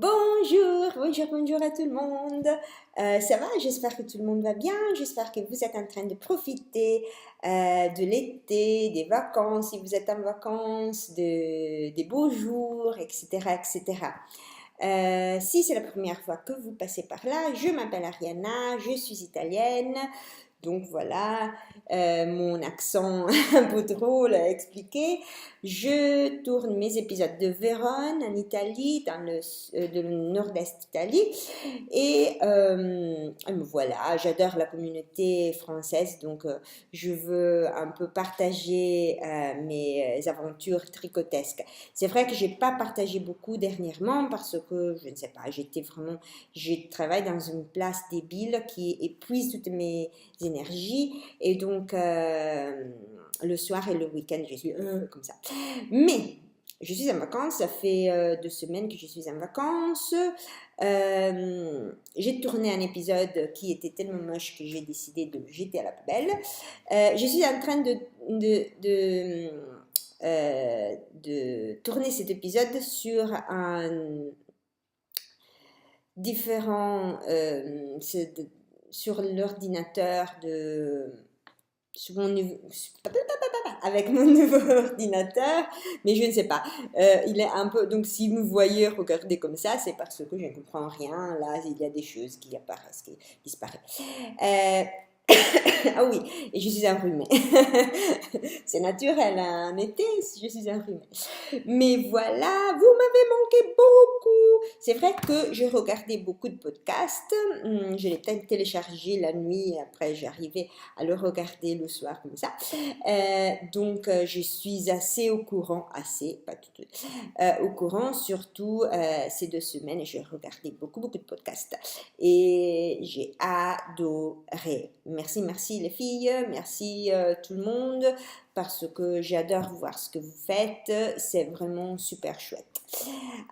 Bonjour à tout le monde. Ça va? J'espère que tout le monde va bien. J'espère que vous êtes en train de profiter de l'été, des vacances, si vous êtes en vacances, des beaux jours, etc., etc. Si c'est la première fois que vous passez par là, je m'appelle Ariana, je suis italienne. Donc voilà, mon accent un peu drôle à expliquer. Je tourne mes épisodes de Vérone en Italie, dans le nord-est Italie. Et voilà, j'adore la communauté française, donc je veux un peu partager mes aventures tricotesques. C'est vrai que j'ai pas partagé beaucoup dernièrement parce que, je ne sais pas, je travaille dans une place débile qui épuise toutes mes énergies et donc le soir et le week-end, je suis comme ça. Mais je suis en vacances, ça fait 2 semaines que je suis en vacances. J'ai tourné un épisode qui était tellement moche que j'ai décidé de le jeter à la poubelle. Je suis en train de tourner cet épisode sur un différent sur l'ordinateur sur mon avec mon nouveau ordinateur, mais je ne sais pas. Il est un peu. Donc, si vous voyez regarder comme ça, c'est parce que je ne comprends rien. Là, il y a des choses qui apparaissent, qui disparaissent. Ah oui, et je suis enrhumée. C'est naturel, en été, je suis enrhumée. Mais voilà, vous m'avez manqué beaucoup. C'est vrai que je regardais beaucoup de podcasts. Je l'ai téléchargé la nuit, après j'arrivais à le regarder le soir comme ça. Donc je suis assez au courant, pas tout, au courant, surtout ces 2 semaines, j'ai regardé beaucoup de podcasts et j'ai adoré. Merci les filles, merci tout le monde parce que j'adore voir ce que vous faites, c'est vraiment super chouette.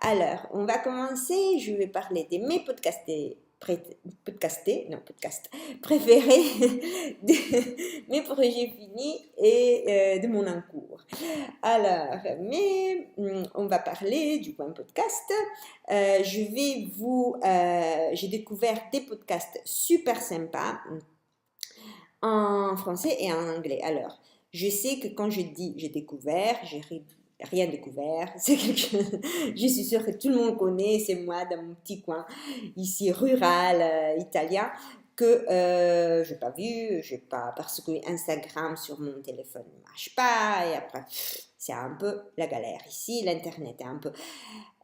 Alors, on va commencer, je vais parler de mes podcasts préférés, de mes projets finis et de mon encours. Alors, on va parler du point podcast. J'ai découvert des podcasts super sympas en français et en anglais. Alors, je sais que quand je dis j'ai découvert, j'ai rien découvert. C'est quelque chose, je suis sûre que tout le monde connaît, c'est moi dans mon petit coin ici rural italien que je n'ai pas vu, parce que Instagram sur mon téléphone ne marche pas et après c'est un peu la galère ici, l'internet est un peu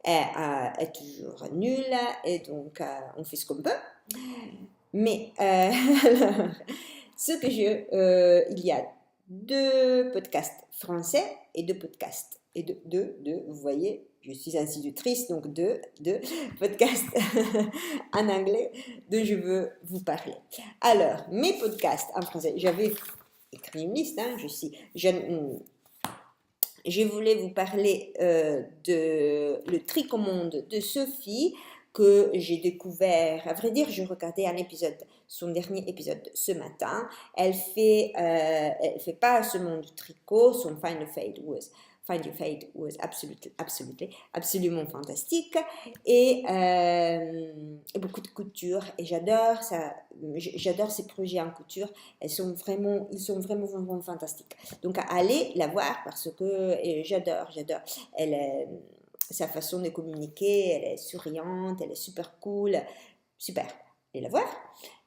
est toujours nul et donc on fait ce qu'on peut. Mais alors, il y a 2 podcasts français et 2 podcasts. Et vous voyez, je suis institutrice, donc deux podcasts en anglais dont je veux vous parler. Alors, mes podcasts en français, j'avais écrit une liste, je voulais vous parler de Le Tricomonde de Sophie, que j'ai découvert, à vrai dire, je regardais son dernier épisode ce matin. Elle fait pas seulement du tricot, son Find Your Fade was absolument fantastique et beaucoup de couture et j'adore ça, j'adore ces projets en couture, ils sont vraiment fantastiques. Donc allez la voir parce que j'adore sa façon de communiquer, elle est souriante, elle est super cool, super. Allez la voir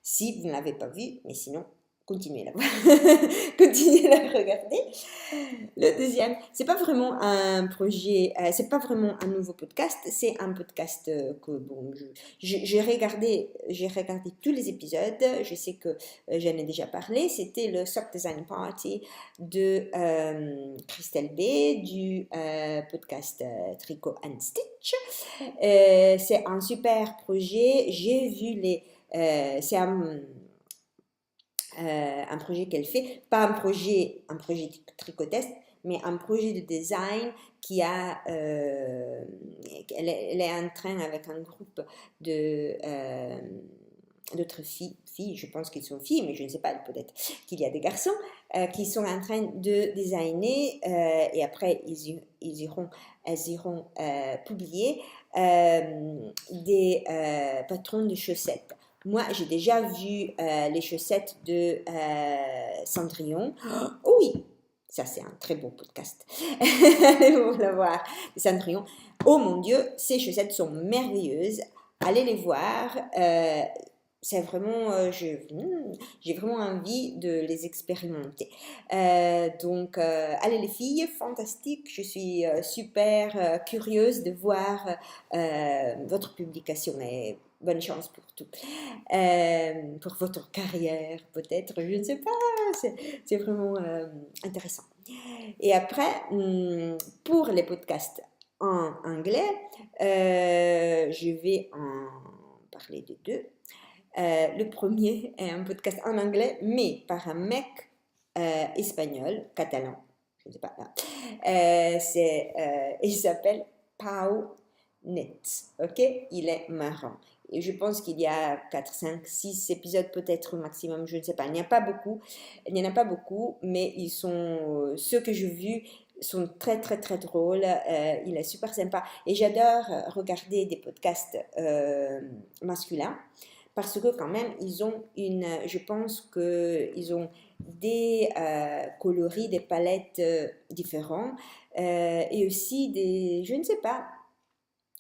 si vous ne l'avez pas vue, mais sinon continuez la voir, continuez la regarder. Le deuxième, c'est pas vraiment un projet, c'est pas vraiment un nouveau podcast, c'est un podcast que bon, j'ai regardé tous les épisodes, je sais que j'en ai déjà parlé, c'était le Sock Design Party de Christelle B du podcast Tricot and Stitch. C'est un super projet, j'ai vu c'est un projet qu'elle fait, pas un projet tricotesque, mais un projet de design elle est en train avec un groupe d'autres filles, je pense qu'ils sont filles, mais je ne sais pas, peut-être qu'il y a des garçons, qui sont en train de designer et après elles iront publier des patrons de chaussettes. Moi, j'ai déjà vu les chaussettes de Cendrillon. Oh oui, ça c'est un très beau podcast. Allez la voir, Cendrillon. Oh mon Dieu, ces chaussettes sont merveilleuses. Allez les voir. C'est vraiment, j'ai vraiment envie de les expérimenter. Donc, allez les filles, fantastique. Je suis super curieuse de voir votre publication et bonne chance pour tout. Pour votre carrière, peut-être, je ne sais pas. C'est vraiment intéressant. Et après, pour les podcasts en anglais, je vais en parler de deux. Le premier est un podcast en anglais, mais par un mec espagnol, catalan, je ne sais pas là. Il s'appelle Pau Net, ok? Il est marrant. Et je pense qu'il y a 4, 5, 6 épisodes peut-être au maximum, je ne sais pas. Il n'y en a pas beaucoup, mais ils sont, ceux que j'ai vus sont très très très drôles. Il est super sympa. Et j'adore regarder des podcasts masculins parce que quand même, je pense qu'ils ont des coloris, des palettes différents et aussi je ne sais pas,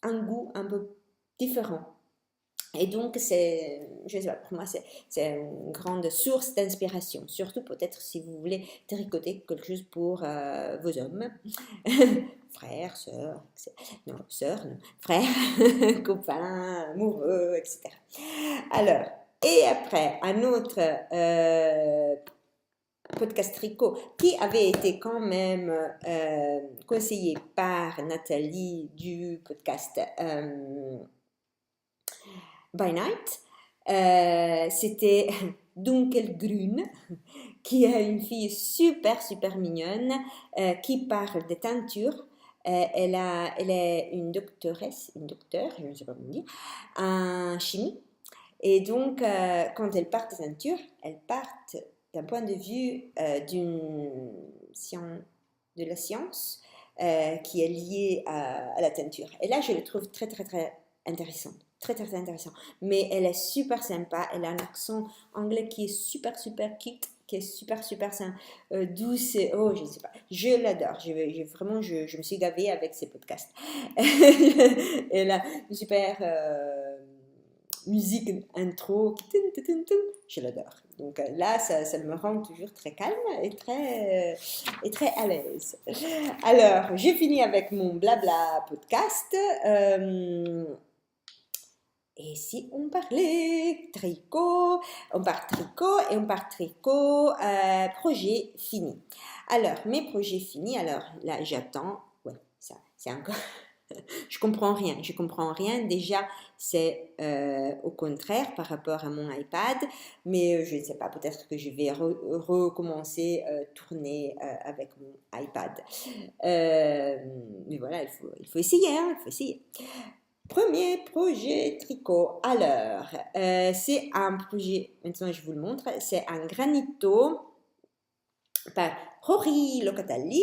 un goût un peu différent. Et donc, je ne sais pas, pour moi, c'est une grande source d'inspiration, surtout peut-être si vous voulez tricoter quelque chose pour vos hommes, frères, sœurs, non, sœurs, non, frères, copains, amoureux, etc. Alors, et après, un autre podcast tricot qui avait été quand même conseillé par Nathalie du podcast By Night. C'était Dunkelgrün, qui est une fille super super mignonne qui parle de teinture. Elle est une docteur, je ne sais pas comment dire, en chimie. Et donc, quand elle part de teinture, elle part d'un point de vue de la science qui est liée à la teinture. Et là, je le trouve très, très, très intéressant. Très, très, très intéressant. Mais elle est super sympa. Elle a un accent anglais qui est super, super cute, qui est super, super douce. Oh, je ne sais pas. Je l'adore. Vraiment, je me suis gavée avec ses podcasts. Elle a une super musique intro qui je l'adore. Donc là, ça me rend toujours très calme et très à l'aise. Alors, j'ai fini avec mon blabla podcast. Et si on parlait tricot, on part tricot et on part tricot, projet fini. Alors, mes projets finis, alors là, j'attends. Ouais, ça, c'est encore... Je comprends rien. Déjà, c'est au contraire par rapport à mon iPad, mais je ne sais pas, peut-être que je vais recommencer à tourner avec mon iPad. Mais voilà, il faut essayer, hein, il faut essayer. Premier projet tricot. Alors, c'est un projet, maintenant je vous le montre, c'est un granito par Rory Locatelli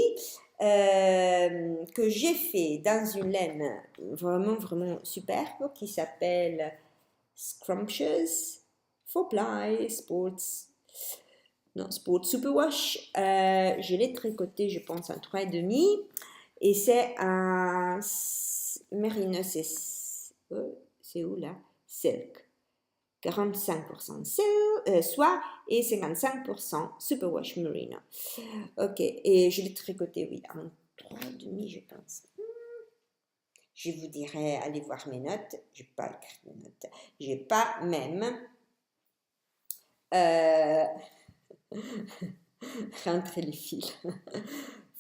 que j'ai fait dans une laine vraiment, vraiment superbe qui s'appelle Scrumptious 4ply Sport Superwash. Je l'ai tricoté, je pense, en 3,5 et c'est un merino, c'est où là? Silk. 45% soie et 55% superwash merino. Ok, et je l'ai tricoté, oui, en 3,5 je pense. Je vous dirai, allez voir mes notes. Je n'ai pas écrit mes notes. Je n'ai pas même rentré les fils.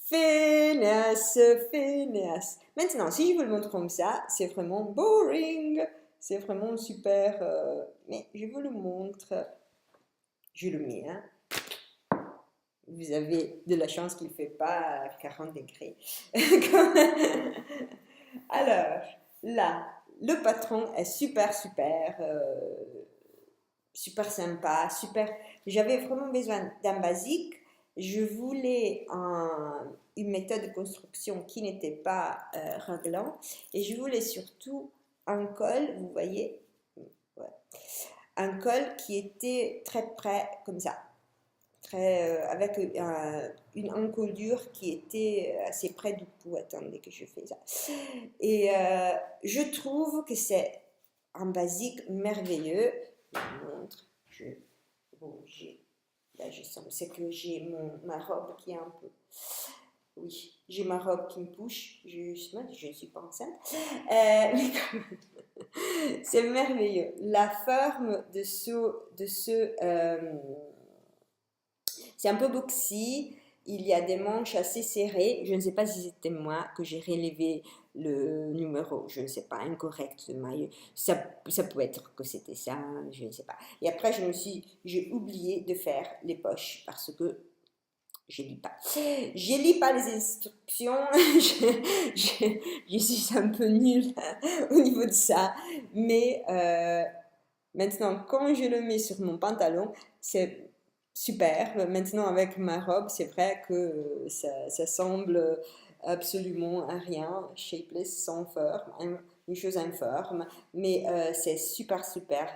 Feignasse. Maintenant, si je vous le montre comme ça, c'est vraiment boring. C'est vraiment super. Mais je vous le montre. Je le mets. Hein. Vous avez de la chance qu'il ne fait pas 40 degrés. Alors, là, le patron est super sympa, super. J'avais vraiment besoin d'un basique. Je voulais une méthode de construction qui n'était pas raglant et je voulais surtout un col, vous voyez, ouais, un col qui était très près, comme ça, avec une encolure qui était assez près du cou. Attendez que je fais ça. Et je trouve que c'est un basique merveilleux. Je vous montre. Bon, là, je sens, c'est que j'ai ma robe qui est un peu... Oui, j'ai ma robe qui me touche, justement, je ne suis pas enceinte. Mais c'est merveilleux. La forme c'est un peu boxy. Il y a des manches assez serrées. Je ne sais pas si c'était moi que j'ai relevé le numéro, je ne sais pas, incorrect de maille. Ça peut être que c'était ça, je ne sais pas. Et après, j'ai oublié de faire les poches parce que je lis pas. Je lis pas les instructions. Je suis un peu nulle au niveau de ça. Mais maintenant, quand je le mets sur mon pantalon, c'est super. Maintenant, avec ma robe, c'est vrai que ça semble absolument à rien, shapeless, sans forme, une chose informe. Mais c'est super, super,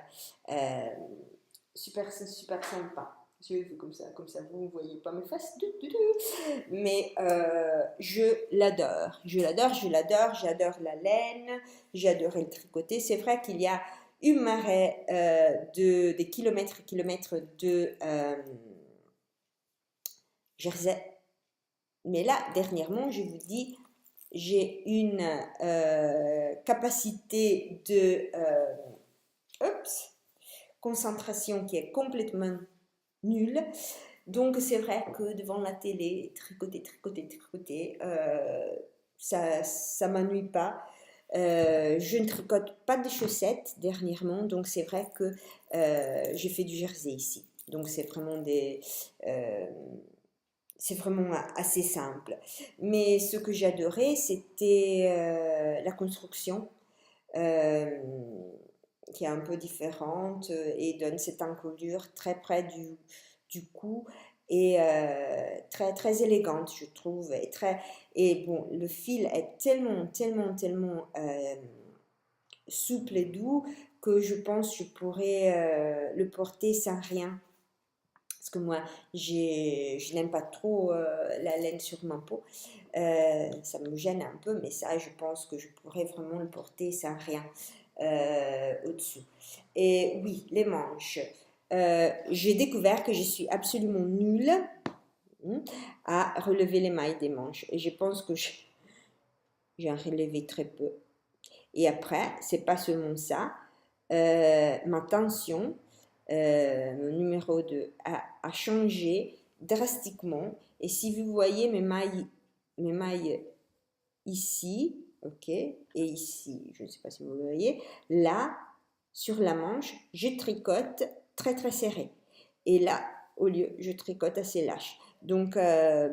euh, super sympa. Je fais comme ça, vous ne voyez pas mes faces. Mais je l'adore, j'adore la laine, j'adore le tricoter. C'est vrai qu'il y a une marée des kilomètres et kilomètres de jersey. Mais là, dernièrement, je vous dis, j'ai une capacité de concentration qui est complètement nulle. Donc c'est vrai que devant la télé, tricoter, ça m'ennuie pas. Je ne tricote pas de chaussettes dernièrement, donc c'est vrai que j'ai fait du jersey ici. Donc euh, c'est vraiment assez simple. Mais ce que j'adorais, c'était la construction, euh, qui est un peu différente et donne cette encolure très près du cou et très élégante, je trouve. Et bon, le fil est tellement souple et doux que je pense que je pourrais le porter sans rien. Parce que moi, je n'aime pas trop la laine sur ma peau. Ça me gêne un peu, mais ça, je pense que je pourrais vraiment le porter sans rien au-dessous. Et oui, les manches. J'ai découvert que je suis absolument nulle à relever les mailles des manches. Et je pense que j'ai relevé très peu. Et après, c'est pas seulement ça. Ma tension, mon numéro 2, a changé drastiquement. Et si vous voyez mes mailles ici, ok, et ici, je ne sais pas si vous voyez, là, sur la manche, je tricote très serré. Et là, au lieu, je tricote assez lâche. Donc là,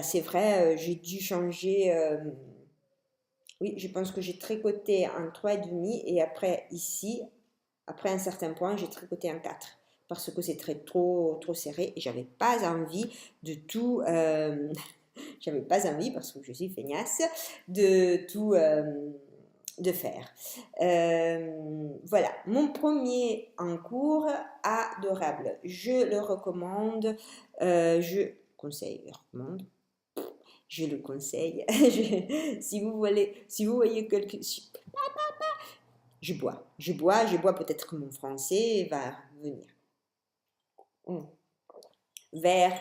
c'est vrai, j'ai dû changer. Oui, je pense que j'ai tricoté un 3,5 et après ici, après un certain point, j'ai tricoté un 4 parce que c'est trop serré et j'avais pas envie de tout, j'avais pas envie parce que je suis feignasse de tout de faire. Voilà, mon premier en cours, adorable. Je le recommande, je conseille, recommande. Je le conseille. Si vous voyez quelque... Je bois, peut-être que mon français va venir. Vers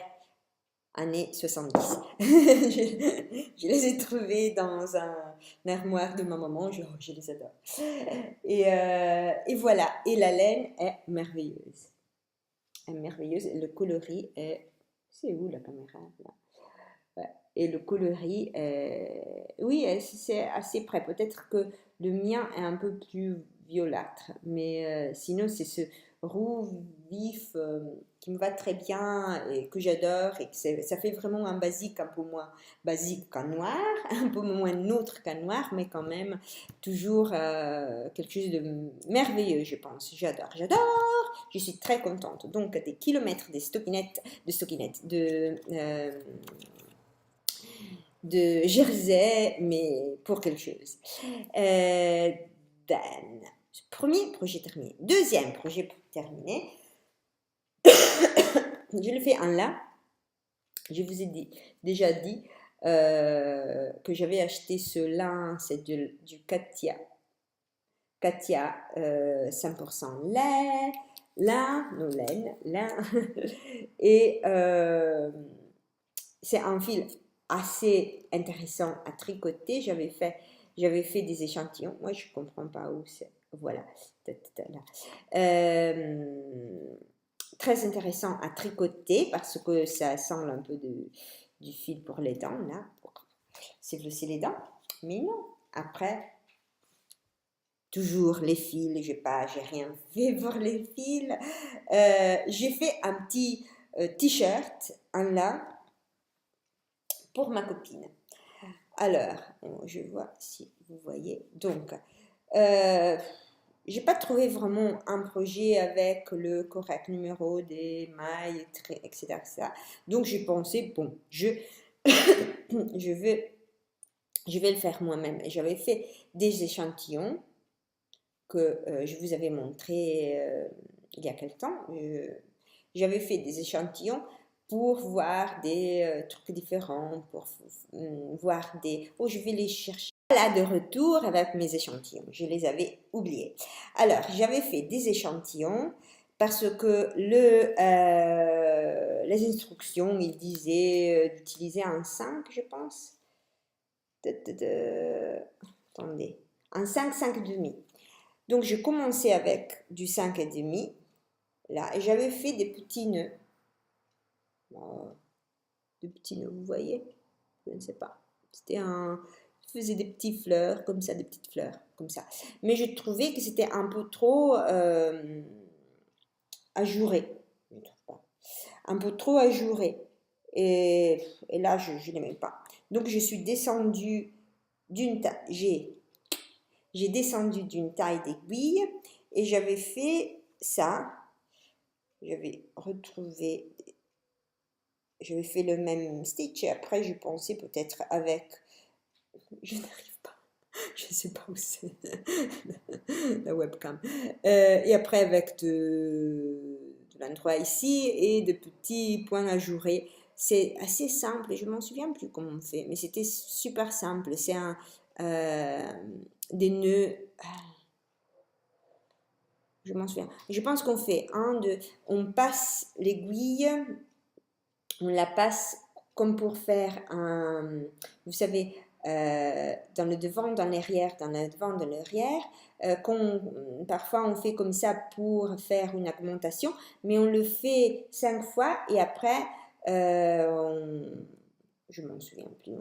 années 70. Je les ai trouvés dans un armoire de ma maman, je les adore. Et voilà, et la laine est merveilleuse. Elle est merveilleuse, le coloris est... C'est où la caméra là? Et le coloris, oui, c'est assez près. Peut-être que le mien est un peu plus violâtre, mais sinon c'est ce roux vif qui me va très bien et que j'adore et que ça fait vraiment un basique un peu moins basique qu'un noir, un peu moins neutre qu'un noir, mais quand même toujours quelque chose de merveilleux, je pense. J'adore, je suis très contente. Donc des kilomètres de jersey, mais pour quelque chose. then. Premier projet terminé. Deuxième projet terminé. Je le fais en lin. Je vous ai déjà dit que j'avais acheté ce lin, c'est du Katia. Katia 100% lin, et c'est un fil assez intéressant à tricoter. J'avais fait des échantillons. Moi, je ne comprends pas où c'est. Voilà. Très intéressant à tricoter parce que ça semble un peu du fil pour les dents, là, pour s'éclaircir les dents. Mais non, après, toujours les fils, j'ai rien fait pour les fils. J'ai fait un petit t-shirt en lin pour ma copine. Alors, je vois si vous voyez. Donc, j'ai pas trouvé vraiment un projet avec le correct numéro des mailles, etc. Donc, j'ai pensé, bon, je vais le faire moi-même. Et j'avais fait des échantillons que je vous avais montré il y a quelque temps. J'avais fait des échantillons pour voir des trucs différents, pour voir des... Oh, je vais les chercher. Là, de retour avec mes échantillons. Je les avais oubliés. Alors, j'avais fait des échantillons parce que les instructions, ils disaient d'utiliser un 5, je pense. Attendez. Un 5, 5,5. Donc, je commençais avec du 5,5. Là, et j'avais fait des petits nœuds. Des petits nœuds, vous voyez? Je ne sais pas. C'était un... Je faisais des petites fleurs, comme ça, des petites fleurs, comme ça. Mais je trouvais que c'était un peu trop ajouré. Je ne trouve pas. Un peu trop ajouré. Et là, je n'aimais pas. Donc, je suis descendue d'une taille... J'ai descendu d'une taille d'aiguille et j'avais fait ça. J'avais fait le même stitch et après je pensais peut-être avec, je n'arrive pas, je ne sais pas où c'est la webcam, et après avec de l'endroit ici et de petits points ajourés. C'est assez simple et je m'en souviens plus comment on fait, mais c'était super simple. C'est des nœuds. Je m'en souviens. Je pense qu'on fait on passe l'aiguille, on la passe comme pour faire un, vous savez, dans le devant, dans l'arrière, dans le devant, dans l'arrière. Parfois on fait comme ça pour faire une augmentation, mais on le fait 5 fois et après, je m'en souviens plus.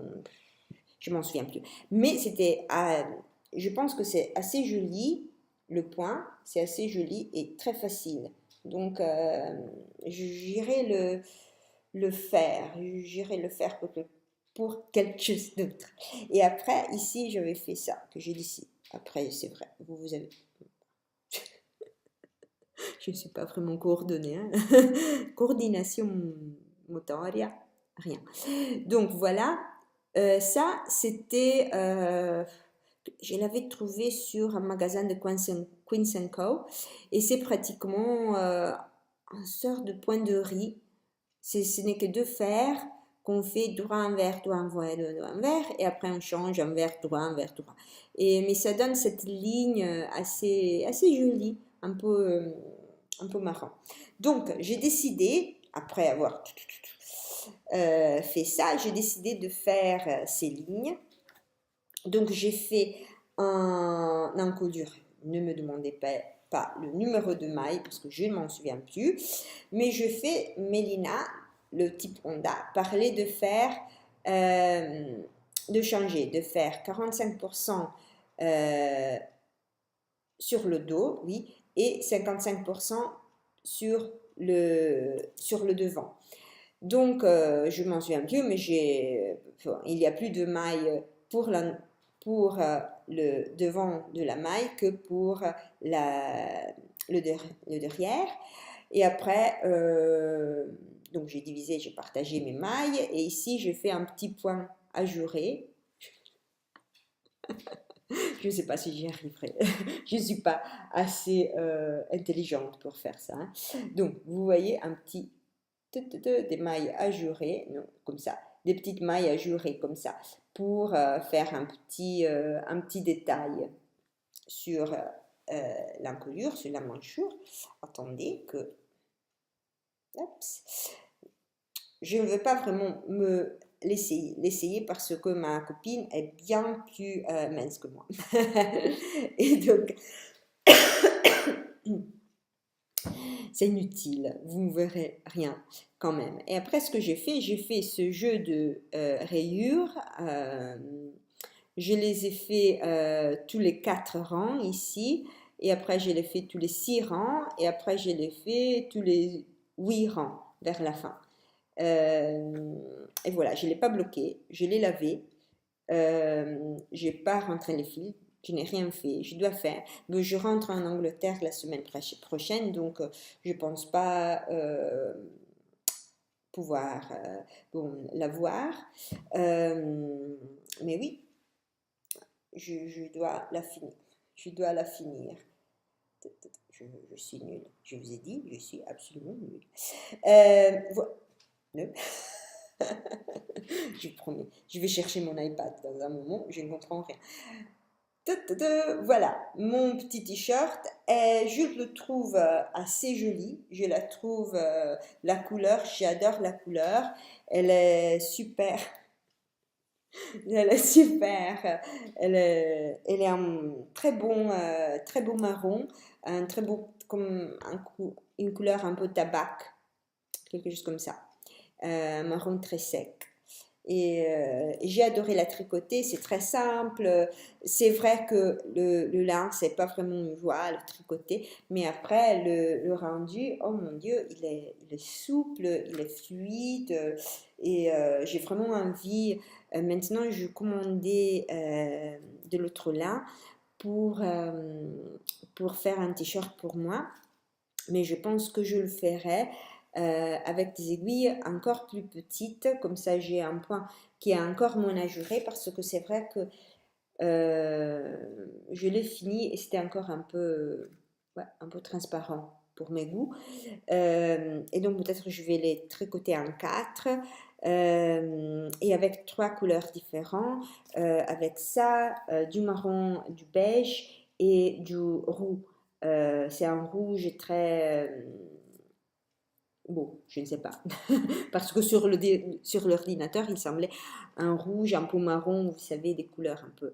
Je m'en souviens plus. Mais c'était, je pense que c'est assez joli. Le point, c'est assez joli et très facile. Donc, j'irai le faire. J'irai le faire pour quelque chose d'autre. Et après, ici, j'avais fait ça, que j'ai dit ici. Après, c'est vrai, vous avez... Je ne suis pas vraiment coordonnée. Hein. Coordination motoria, rien. Donc, voilà. Ça, c'était... je l'avais trouvé sur un magasin de Queens Co. Et c'est pratiquement un sort de point de riz. Ce n'est que deux fers qu'on fait droit envers, droit envers, droit envers. Et après on change envers, droit, droit. Mais ça donne cette ligne assez jolie, un peu marrant. Donc j'ai décidé, après avoir fait ça, j'ai décidé de faire ces lignes. Donc j'ai fait un encolure. Ne me demandez pas le numéro de maille parce que je ne m'en souviens plus. Mais je fais Mélina, le type Honda, parlait de faire, de changer, de faire 45% sur le dos, oui, et 55% sur le devant. Donc, je m'en souviens plus, mais il y a plus de mailles pour le devant de la maille que pour le derrière. Et après, donc j'ai divisé, j'ai partagé mes mailles. Et ici, je fais un petit point ajouré. Je ne sais pas si j'y arriverai. Je ne suis pas assez intelligente pour faire ça, hein. Donc, vous voyez un petit des mailles ajourées, non, comme ça, des petites mailles ajourées comme ça, pour faire un petit détail sur l'encolure, sur la manchure. Attendez que... Oups. Je ne veux pas vraiment me l'essayer parce que ma copine est bien plus mince que moi. Et donc, c'est inutile, vous ne verrez rien quand même. Et après, ce que j'ai fait ce jeu de rayures. Je les ai fait tous les 4 rangs ici. Et après, je les fait tous les 6 rangs. Et après, je les fait tous les 8 rangs vers la fin. Et voilà, je ne l'ai pas bloqué, je l'ai lavé, je n'ai pas rentré les fils, je n'ai rien fait, je dois faire. Mais je rentre en Angleterre la semaine prochaine, donc je ne pense pas pouvoir la voir. Mais oui, je dois la finir. Je dois la finir. Je suis nulle. Je vous ai dit, je suis absolument nulle. Voilà. Je vous promets. Je vais chercher mon iPad dans un moment, je ne comprends rien. Voilà, mon petit t-shirt, je le trouve assez joli, je la trouve, la couleur, j'adore la couleur, elle est super, elle est super, elle est un très beau marron, un très beau, comme une couleur un peu tabac, quelque chose comme ça, marron très sec. Et j'ai adoré la tricoter, c'est très simple. C'est vrai que le lin, c'est pas vraiment une joie, le tricoter, mais après, le rendu, oh mon Dieu, il est souple, il est fluide, et j'ai vraiment envie. Maintenant, je commandais de l'autre lin pour faire un t-shirt pour moi, mais je pense que je le ferai avec des aiguilles encore plus petites, comme ça j'ai un point qui est encore moins ajouré, parce que c'est vrai que je l'ai fini et c'était encore ouais, un peu transparent pour mes goûts. Et donc peut-être que je vais les tricoter en 4 et avec 3 couleurs différentes, avec ça, du marron, du beige et du roux. C'est un rouge très... bon, je ne sais pas. Parce que sur l'ordinateur, il semblait un rouge, un peu marron, vous savez, des couleurs un peu,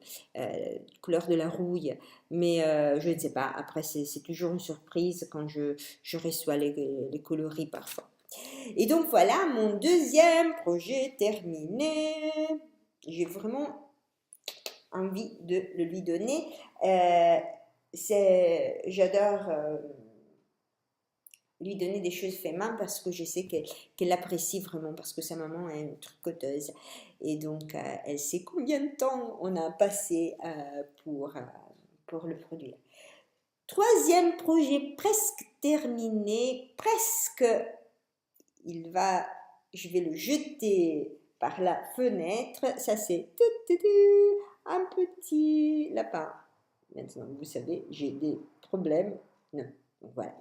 couleur de la rouille. Mais je ne sais pas. Après, c'est toujours une surprise quand je reçois les coloris parfois. Et donc voilà, mon deuxième projet terminé. J'ai vraiment envie de le lui donner. J'adore lui donner des choses faites main parce que je sais qu'elle apprécie vraiment, parce que sa maman est une tricoteuse et donc elle sait combien de temps on a passé pour le produire. Troisième projet presque terminé, presque, je vais le jeter par la fenêtre. Ça c'est un petit lapin. Maintenant vous savez, j'ai des problèmes. Non, donc voilà.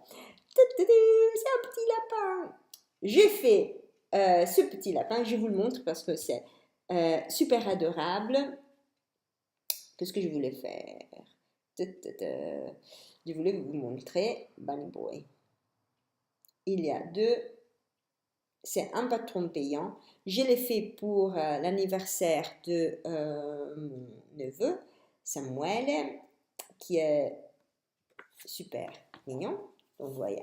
C'est un petit lapin. J'ai fait ce petit lapin, je vous le montre parce que c'est super adorable. Qu'est-ce que je voulais faire? Je voulais vous montrer Bunny Boy. Il y a deux, c'est un patron payant. Je l'ai fait pour l'anniversaire de mon neveu, Samuel, qui est super mignon. Donc voilà.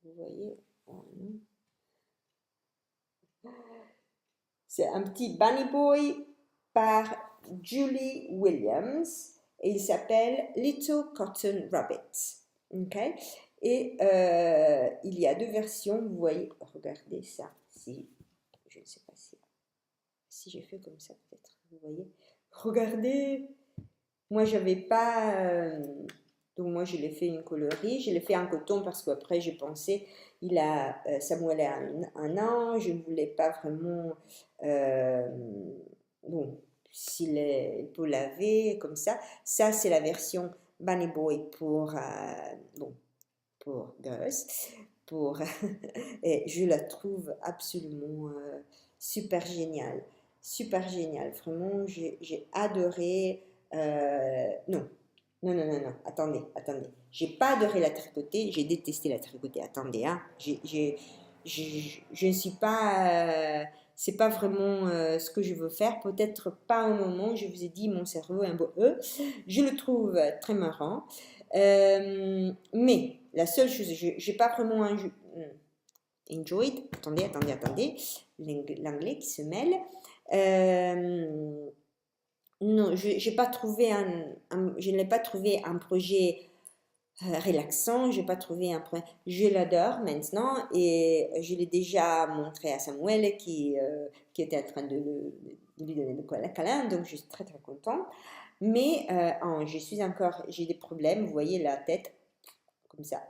Vous voyez, c'est un petit Bunny Boy par Julie Williams et il s'appelle Little Cotton Rabbit. Okay? Et il y a deux versions, vous voyez, regardez ça, si, je ne sais pas si j'ai fait comme ça peut-être, vous voyez, regardez, moi j'avais pas, donc moi je l'ai fait une coloris, je l'ai fait en coton parce qu'après j'ai pensé, Samuel a un an, je ne voulais pas vraiment, bon, s'il peut laver comme ça. Ça, c'est la version Bunny Boy bon, pour girls. Et je la trouve absolument super géniale. Super géniale. Vraiment, j'ai adoré. Non, non, non, non, non. Attendez. J'ai pas adoré la tricoter. J'ai détesté la tricoter. Attendez, hein. Je ne suis pas. C'est pas vraiment ce que je veux faire. Peut-être pas au moment. Je vous ai dit, mon cerveau est un peu. Je le trouve très marrant. Mais la seule chose, je n'ai pas vraiment enjoyed. Attendez. L'anglais qui se mêle. Non, je n'ai pas trouvé je ne l'ai pas trouvé un projet relaxant, je n'ai pas trouvé un projet. Je l'adore maintenant et je l'ai déjà montré à Samuel qui était en train de lui donner le câlin, donc je suis très très contente. Mais j'ai des problèmes, vous voyez la tête comme ça.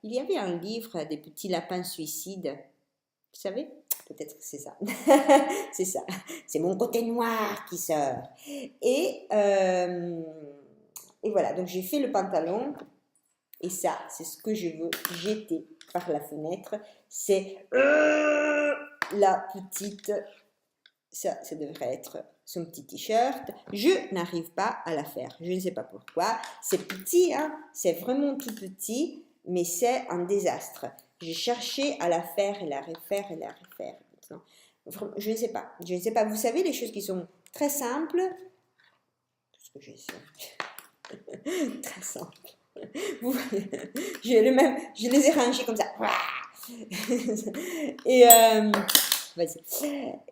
Il y avait un livre des petits lapins suicides, vous savez? Peut-être que c'est ça. C'est ça. C'est mon côté noir qui sort. Et, euh, et voilà, donc j'ai fait le pantalon. Et ça, c'est ce que je veux jeter par la fenêtre. C'est la petite. Ça devrait être son petit t-shirt. Je n'arrive pas à la faire. Je ne sais pas pourquoi. C'est petit, hein. C'est vraiment tout petit, mais c'est un désastre. J'ai cherché à la faire et la refaire et la refaire. Maintenant, je ne sais pas. Je ne sais pas. Vous savez, les choses qui sont très simples. Qu'est-ce que j'ai ça? Très simple. Je les ai rangés comme ça. Et vas-y.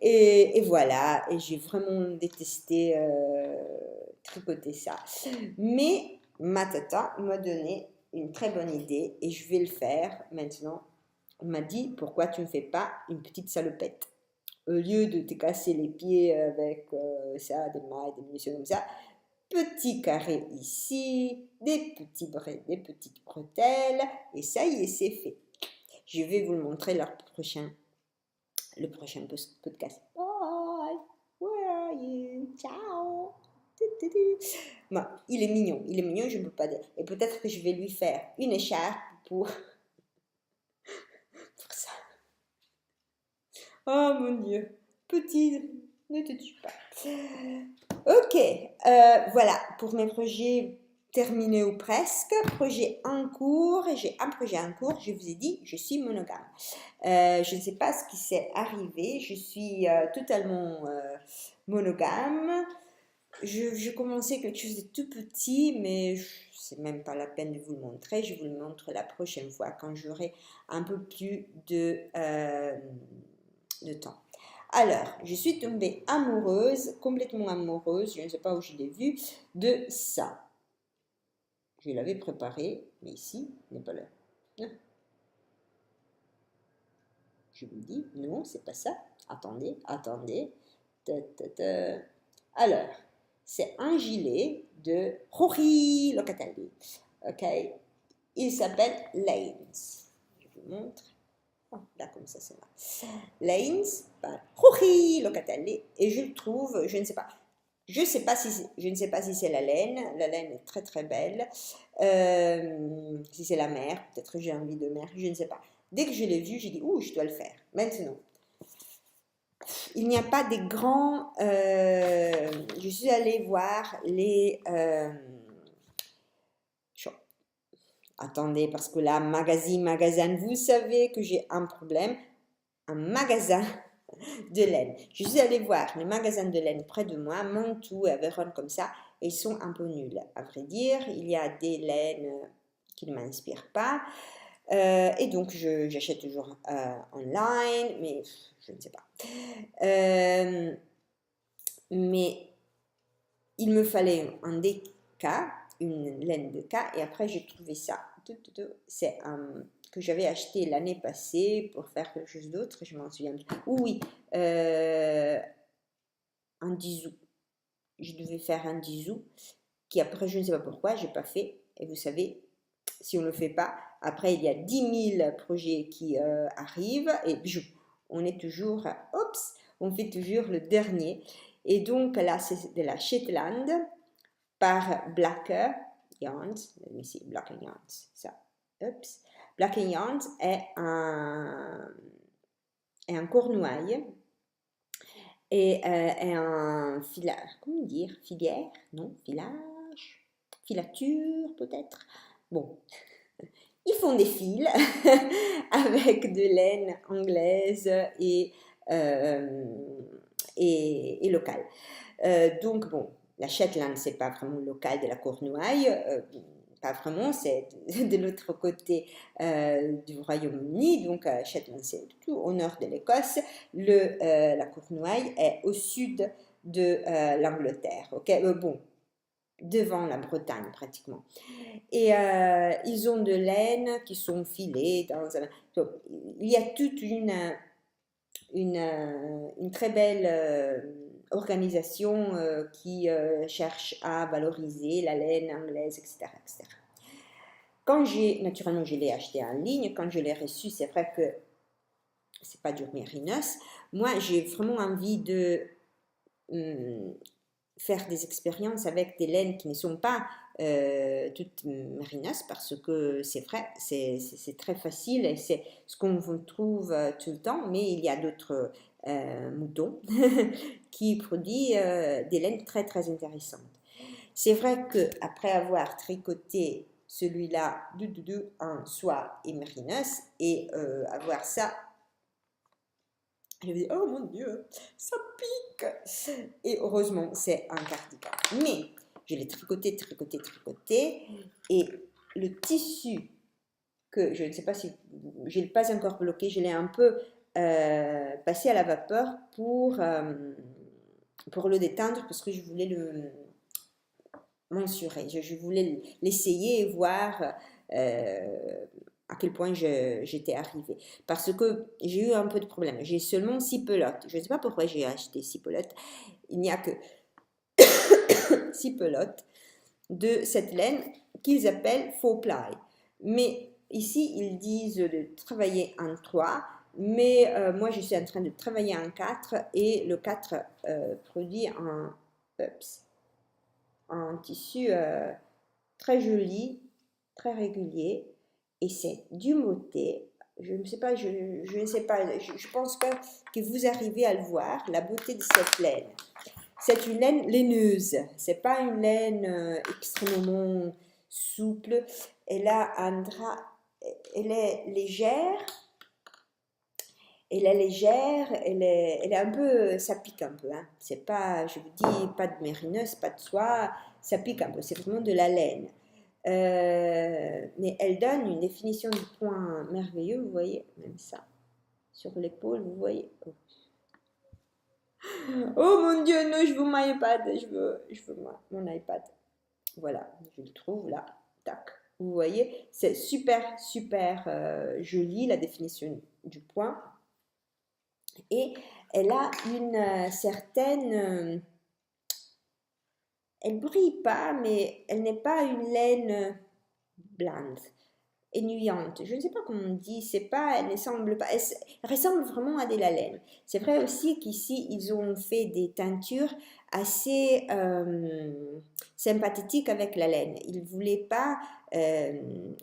Et voilà. Et j'ai vraiment détesté tricoter ça. Mais ma tata m'a donné une très bonne idée et je vais le faire maintenant. On m'a dit, pourquoi tu ne fais pas une petite salopette? Au lieu de te casser les pieds avec ça, des mailles, des munitions comme ça, petit carré ici, des petites bretelles, et ça y est, c'est fait. Je vais vous le montrer le prochain podcast. Bye, where are you? Ciao. Bon, il est mignon, je ne peux pas dire. Et peut-être que je vais lui faire une écharpe pour ça. Oh mon Dieu, petit, ne te tue pas. Ok, voilà pour mes projets terminés ou presque. Projet en cours, j'ai un projet en cours, je vous ai dit, je suis monogame. Je ne sais pas ce qui s'est arrivé, je suis totalement monogame. Je commençais quelque chose de tout petit, mais c'est même pas la peine de vous le montrer. Je vous le montre la prochaine fois quand j'aurai un peu plus de temps. Alors, je suis tombée amoureuse, complètement amoureuse, je ne sais pas où je l'ai vu, de ça. Je l'avais préparé, mais ici, il n'est pas là. Non. Je vous dis, non, c'est pas ça. Attendez. Alors, c'est un gilet de Rory Locatelli. Ok, il s'appelle Lanes. Je vous montre. Oh, là, comme ça, c'est là. Lanes par Rory Locatelli. Et je le trouve, je ne sais pas. Je ne sais pas si c'est la laine. La laine est très très belle. Si c'est la mer, peut-être j'ai envie de mer, je ne sais pas. Dès que je l'ai vu, j'ai dit, ouh, je dois le faire. Maintenant, il n'y a pas des grands... je suis allée voir les... attendez, parce que là, magasin, vous savez que j'ai un problème. Un magasin de laine. Je suis allée voir les magasins de laine près de moi, Mantoue et Vérone comme ça, et ils sont un peu nuls. À vrai dire, il y a des laines qui ne m'inspirent pas. Et donc, j'achète toujours online, mais je ne sais pas. Mais il me fallait un DK, une laine de K, et après j'ai trouvé ça. C'est un que j'avais acheté l'année passée pour faire quelque chose d'autre, je m'en souviens plus. Oui, un disou. Je devais faire un disou, qui après, je ne sais pas pourquoi, je n'ai pas fait. Et vous savez, si on ne le fait pas, après, il y a 10 000 projets qui arrivent, et on est toujours, on fait toujours le dernier. Et donc là, c'est de la Shetland par Blacker Yarns. Let me see, Blacker Yarns. Ça, oups. Blacker Yarns est un cornouaille et est un filage, comment dire, filière, non, filage, filature peut-être. Bon, ils font des fils avec de laine anglaise et locale. Donc bon, la Shetland, c'est pas vraiment local de la Cornouaille, pas vraiment, c'est de l'autre côté du Royaume-Uni, donc Shetland c'est tout au nord de l'Écosse, la Cornouaille est au sud de l'Angleterre, ok, bon, devant la Bretagne pratiquement. Et ils ont de laine qui sont filées donc, il y a toute une très belle organisation qui cherche à valoriser la laine anglaise, etc., etc. Naturellement, je l'ai acheté en ligne, quand je l'ai reçu, c'est vrai que c'est pas du mérinos. Moi, j'ai vraiment envie de faire des expériences avec des laines qui ne sont pas toutes mérinos, parce que c'est vrai, c'est très facile et c'est ce qu'on trouve tout le temps, mais il y a d'autres moutons qui produisent des laines très très intéressantes. C'est vrai qu'après avoir tricoté celui-là en soie et mérinos et avoir ça, je me dis, oh mon Dieu, ça pique. Et heureusement, c'est un cardigan. Mais je l'ai tricoté. Et le tissu que je ne sais pas si je ne l'ai pas encore bloqué, je l'ai un peu passé à la vapeur pour le détendre parce que je voulais le mensurer. Je voulais l'essayer et voir à quel point j'étais arrivée. Parce que j'ai eu un peu de problème. J'ai seulement 6 pelotes. Je ne sais pas pourquoi j'ai acheté 6 pelotes. Il n'y a que 6 pelotes de cette laine qu'ils appellent faux ply. Mais ici, ils disent de travailler en 3. Mais moi, je suis en train de travailler en 4. Et le 4 produit un tissu très joli, très régulier. Et c'est du moté. Je ne sais pas, je pense que vous arrivez à le voir, la beauté de cette laine. C'est une laine laineuse, c'est pas une laine extrêmement souple. Elle est légère, elle est un peu, ça pique un peu, hein. C'est pas, je vous dis, pas de mérinos, pas de soie, ça pique un peu, c'est vraiment de la laine. Mais elle donne une définition du point merveilleux, vous voyez, même ça, sur l'épaule, vous voyez. Oh mon Dieu, non, je veux mon iPad, je veux mon iPad. Voilà, je le trouve là, tac. Vous voyez, c'est super, super joli, la définition du point. Et elle a une certaine... elle brille pas, mais elle n'est pas une laine blande, ennuyante. Je ne sais pas comment on dit, c'est pas, elle ne semble pas, elle ressemble vraiment à de la laine. C'est vrai aussi qu'ici, ils ont fait des teintures assez sympathiques avec la laine. Ils ne voulaient pas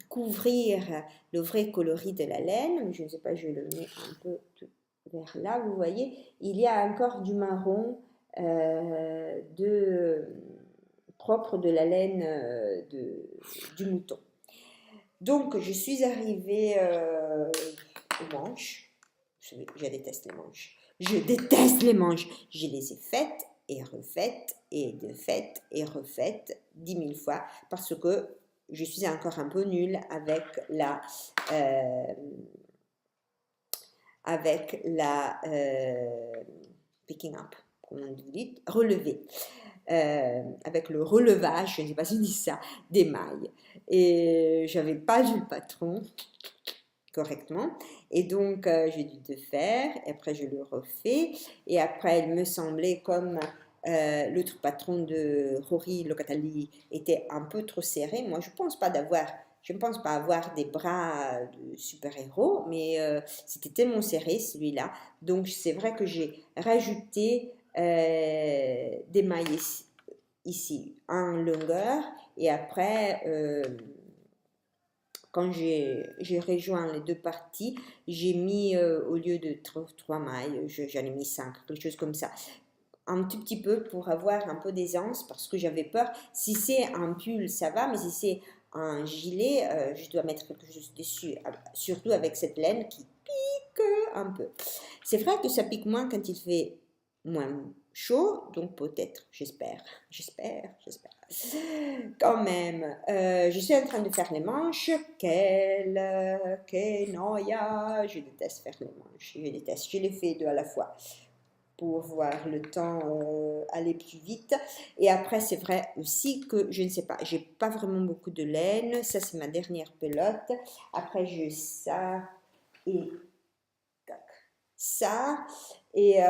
couvrir le vrai coloris de la laine. Je ne sais pas, je le mets un peu vers là, vous voyez. Il y a encore du marron propre de la laine du mouton. Donc, je suis arrivée aux manches. Je déteste les manches. Je déteste les manches. Je les ai faites et refaites et refaites 10 000 fois parce que je suis encore un peu nulle avec la picking up, comment on dit, relever. Avec le relevage, je ne sais pas si on dit ça, des mailles. Et j'avais pas lu le patron correctement. Et donc, j'ai dû le faire. Et après, je le refais. Et après, il me semblait comme l'autre patron de Rory Locatelli était un peu trop serré. Moi, je ne pense pas avoir des bras de super-héros, mais c'était tellement serré celui-là. Donc, c'est vrai que j'ai rajouté des mailles ici en longueur, et après quand j'ai rejoint les deux parties, j'ai mis au lieu de 3 mailles, j'en ai mis 5, quelque chose comme ça, un tout petit peu pour avoir un peu d'aisance, parce que j'avais peur. Si c'est un pull, ça va, mais si c'est un gilet, je dois mettre quelque chose dessus, surtout avec cette laine qui pique un peu. C'est vrai que ça pique moins quand il fait moins chaud, donc peut-être, j'espère. Quand même, je suis en train de faire les manches. Quelle noia! Je déteste faire les manches, je déteste. Je les fais deux à la fois pour voir le temps aller plus vite. Et après, c'est vrai aussi que, je ne sais pas, j'ai pas vraiment beaucoup de laine. Ça, c'est ma dernière pelote. Après, j'ai ça et ça. Et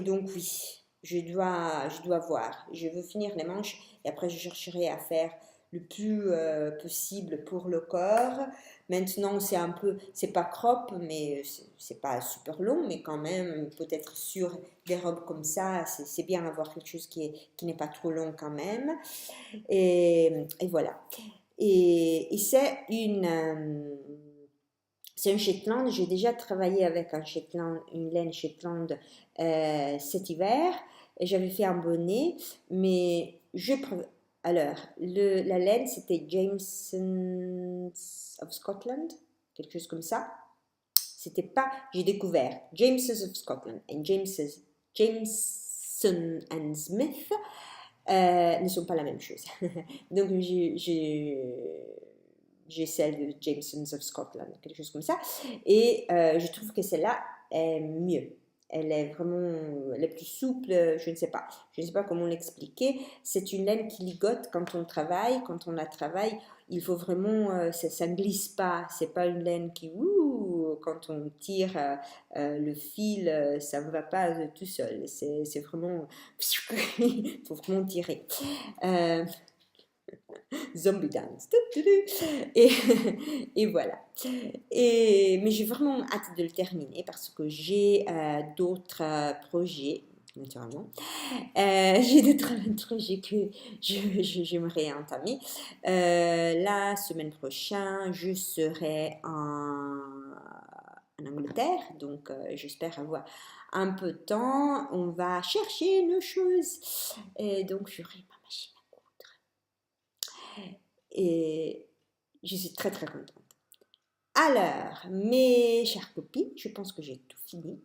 donc, oui, je dois voir. Je veux finir les manches et après, je chercherai à faire le plus possible pour le corps. Maintenant, c'est un peu, c'est pas crop, mais c'est pas super long, mais quand même, peut-être sur des robes comme ça, c'est bien d'avoir quelque chose qui n'est pas trop long quand même. Et voilà. Et c'est un Shetland. J'ai déjà travaillé avec un Shetland, une laine Shetland cet hiver. Et j'avais fait un bonnet, mais alors, la laine, c'était Jameson's of Scotland, quelque chose comme ça. C'était pas, j'ai découvert Jameson's of Scotland et Jameson and Smith ne sont pas la même chose. Donc, j'ai celle de Jameson's of Scotland, quelque chose comme ça. Et je trouve que celle-là est mieux. Elle est vraiment, elle est plus souple, je ne sais pas. Je ne sais pas comment l'expliquer. C'est une laine qui ligote quand on travaille. Quand on la travaille, il faut vraiment, ça ne glisse pas. C'est pas une laine qui, quand on tire le fil, ça ne va pas tout seul. C'est vraiment, il faut vraiment tirer. Zombie dance. Et, et voilà. Mais j'ai vraiment hâte de le terminer parce que j'ai d'autres projets, naturellement. J'ai d'autres projets que j'aimerais entamer. La semaine prochaine, je serai en Angleterre, donc j'espère avoir un peu de temps. On va chercher nos choses. Et donc, j'aurai ma machine. Et je suis très très contente. Alors, mes chères copines, je pense que j'ai tout fini.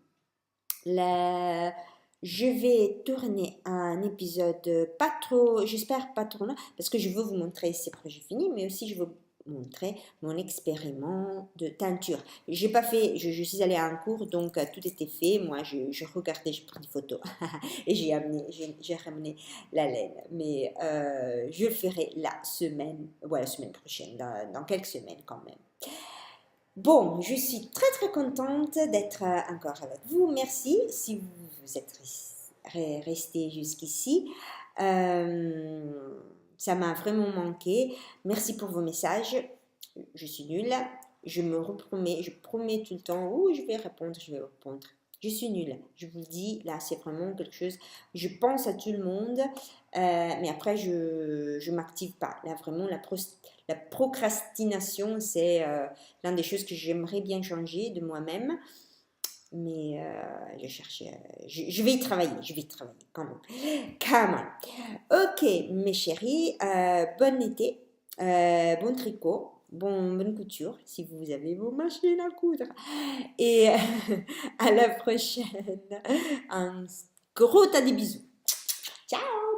Je vais tourner un épisode pas trop, j'espère pas trop long, parce que je veux vous montrer ces projets finis, mais aussi je veux vous montrer mon expériment de teinture. J'ai pas fait, je suis allée à un cours, donc tout était fait. Moi, je regardais, je pris des photos et j'ai ramené la laine. Mais je le ferai la semaine prochaine, dans quelques semaines quand même. Bon, je suis très très contente d'être encore avec vous. Merci si vous êtes resté jusqu'ici. Ça m'a vraiment manqué. Merci pour vos messages. Je suis nulle. Je promets tout le temps. Je vais répondre. Je suis nulle. Je vous le dis, là, c'est vraiment quelque chose. Je pense à tout le monde, mais après, je m'active pas. Là, vraiment, la procrastination, c'est l'une des choses que j'aimerais bien changer de moi-même. Mais je vais y travailler. Je vais y travailler quand même. Come on. Ok, mes chéris, bon été, bon tricot. Bonne couture, si vous avez vos machines à coudre. Et à la prochaine. Un gros tas de bisous. Ciao!